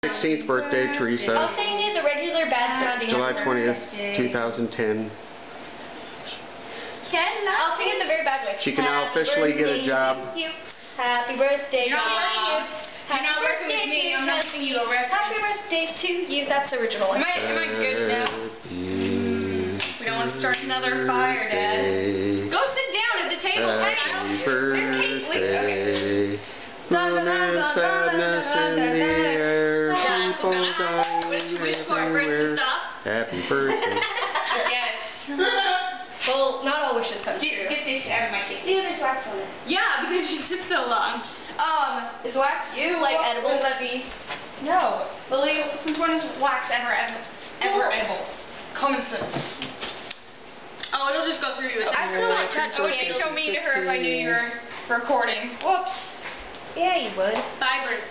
16th birthday, Teresa. I'll sing you the regular bad sounding. July 20th, 2010. I'll sing it the very bad way. She can now officially get a job. Happy birthday, You're not Happy working with me. I'm not giving you a reference. Happy birthday to you. That's the original one. Am I good now? We don't want to start another fire, Dad. Go sit down at the table. Happy There's cake. birthday. Sadness in the air. People dying everywhere. Happy birthday. Yes. Well, not all wishes come true. Get this out of my cake. Ew, there's wax on it. Yeah, because you took so long. Is wax like edible? Would that be? No. Lily, since when is wax ever edible? Common sense. Oh, it'll just go through you. I still want touch. It would be so mean to her if I knew you were recording. Whoops. Yeah, you would. Bye, Bert.